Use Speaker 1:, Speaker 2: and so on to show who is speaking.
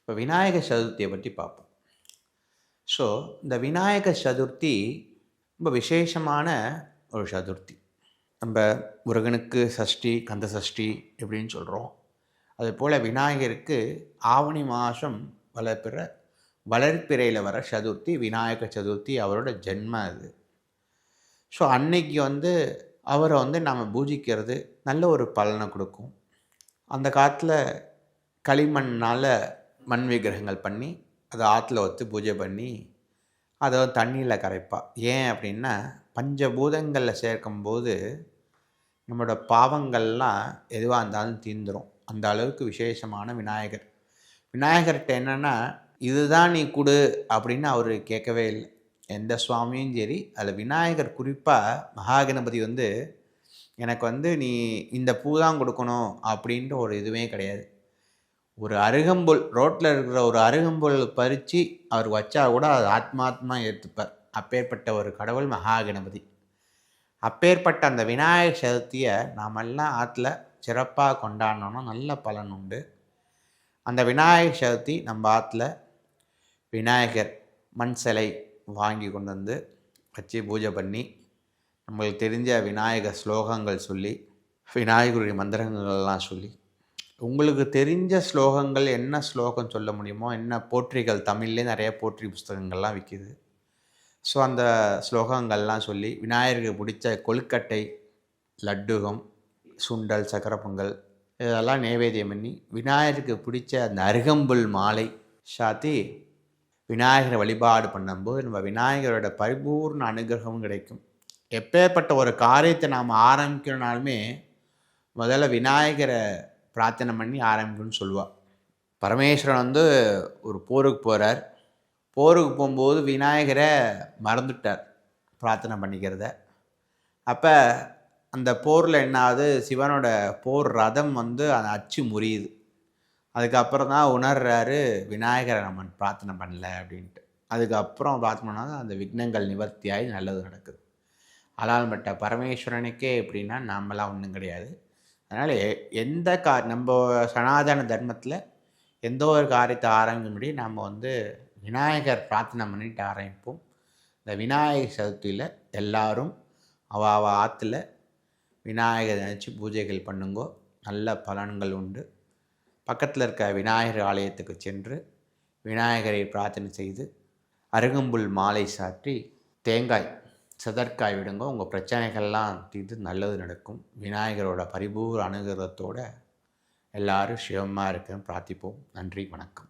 Speaker 1: இப்போ விநாயகர் சதுர்த்தியை பற்றி பார்ப்போம். ஸோ இந்த விநாயகர் சதுர்த்தி ரொம்ப விசேஷமான ஒரு சதுர்த்தி. நம்ம முருகனுக்கு சஷ்டி, கந்த சஷ்டி எப்படின்னு சொல்கிறோம். அதுபோல் விநாயகருக்கு ஆவணி மாதம் வளர்ப்பிறையில் வர சதுர்த்தி விநாயகர் சதுர்த்தி. அவரோட ஜென்ம அது. ஸோ அன்னைக்கு அவரை நம்ம பூஜிக்கிறது நல்ல ஒரு பலனை கொடுக்கும். அந்த காலத்தில் களிமண்ணால் மண் விக்கிரகங்கள் பண்ணி அதை ஆற்றுல வச்சு பூஜை பண்ணி அதை தண்ணியில் கரைப்பா. ஏன் அப்படின்னா பஞ்சபூதங்களில் சேர்க்கும்போது நம்மளோட பாவங்கள்லாம் எதுவாக இருந்தாலும் தீர்ந்துடும். அந்த அளவுக்கு விசேஷமான விநாயகர். விநாயகர்கிட்ட என்னென்னா இதுதான் நீ கொடு அப்படின்னு அவர் கேட்கவே இல்லை. எந்த சுவாமியும் சரி, அதில் விநாயகர் குறிப்பாக மகாகணபதி எனக்கு நீ இந்த பூ தான் கொடுக்கணும் அப்படின்ட்டு ஒரு இதுவே கிடையாது. ஒரு அருகம்புல் ரோட்டில் இருக்கிற ஒரு அருகம்புல் பறித்து அவர் வச்சா கூட அது ஆத்மாத்மா ஏற்றுப்பார். அப்பேற்பட்ட ஒரு கடவுள் மகாகணபதி. அப்பேற்பட்ட அந்த விநாயகர் சதுர்த்தியை நாமெல்லாம் ஆற்றுல சிறப்பாக கொண்டாடினோன்னா நல்ல பலன் உண்டு. அந்த விநாயகர் சதுர்த்தி நம்ம ஆற்றுல விநாயகர் மண் சிலை வாங்கி கொண்டு வந்து வச்சு பூஜை பண்ணி நம்மளுக்கு தெரிஞ்ச விநாயகர் ஸ்லோகங்கள் சொல்லி விநாயகருடைய மந்திரங்கள்லாம் சொல்லி உங்களுக்கு தெரிஞ்ச ஸ்லோகங்கள் என்ன ஸ்லோகம் சொல்ல முடியுமோ, என்ன போற்றிகள் தமிழ்லேயே நிறைய போற்றி புஸ்தகங்கள்லாம் விற்கிது. ஸோ அந்த ஸ்லோகங்கள்லாம் சொல்லி விநாயகருக்கு பிடிச்ச கொழுக்கட்டை, லட்டுகம், சுண்டல், சக்கரை பொங்கல் இதெல்லாம் நைவேத்தியம் பண்ணி விநாயகருக்கு பிடிச்ச அந்த அருகம்புல் மாலை சாத்தி விநாயகரை வழிபாடு பண்ணும்போது நம்ம விநாயகரோட பரிபூர்ண அனுகிரகமும் கிடைக்கும். எப்பேற்பட்ட ஒரு காரியத்தை நாம் ஆரம்பிக்கணுனாலுமே முதல்ல விநாயகரை பிரார்த்தனை பண்ணி ஆரம்பிக்கணும்னு சொல்லுவாள். பரமேஸ்வரன் ஒரு போருக்கு போகிறார். போருக்கு போகும்போது விநாயகரை மறந்துட்டார் பிரார்த்தனை பண்ணிக்கிறத. அப்போ அந்த போரில் என்னாவது சிவனோட போர் ரதம் அந்த அச்சு முறியுது. அதுக்கப்புறம் தான் உணர்றாரு விநாயகரை நம்ம பிரார்த்தனை பண்ணல அப்படின்ட்டு. அதுக்கப்புறம் பிரார்த்தனை பண்ணால் அந்த விக்னங்கள் நிவர்த்தியாகி நல்லது நடக்குது. ஆளால்பட்ட பரமேஸ்வரனுக்கே எப்படின்னா நம்மளாம் ஒன்றும் கிடையாது. அதனால் எந்த நம்ம சனாதன தர்மத்தில் எந்த ஒரு காரியத்தை ஆரம்பிக்க முடியும் நம்ம விநாயகர் பிரார்த்தனை பண்ணிட்டு ஆரம்பிப்போம். இந்த விநாயகர் சதுர்த்தியில் எல்லோரும் அவ ஆற்றுல விநாயகர் நினச்சி பூஜைகள் பண்ணுங்கோ, நல்ல பலன்கள் உண்டு. பக்கத்தில் இருக்க விநாயகர் ஆலயத்துக்கு சென்று விநாயகரை பிரார்த்தனை செய்து அருகம்புல் மாலை சாற்றி தேங்காய் சதற்காய் விடுங்க. உங்கள் பிரச்சனைகள்லாம் தீர்த்து நல்லது நடக்கும். விநாயகரோட பரிபூர்ண அனுகிரகத்தோடு எல்லோரும் சிவமாக இருக்குன்னு பிரார்த்திப்போம். நன்றி, வணக்கம்.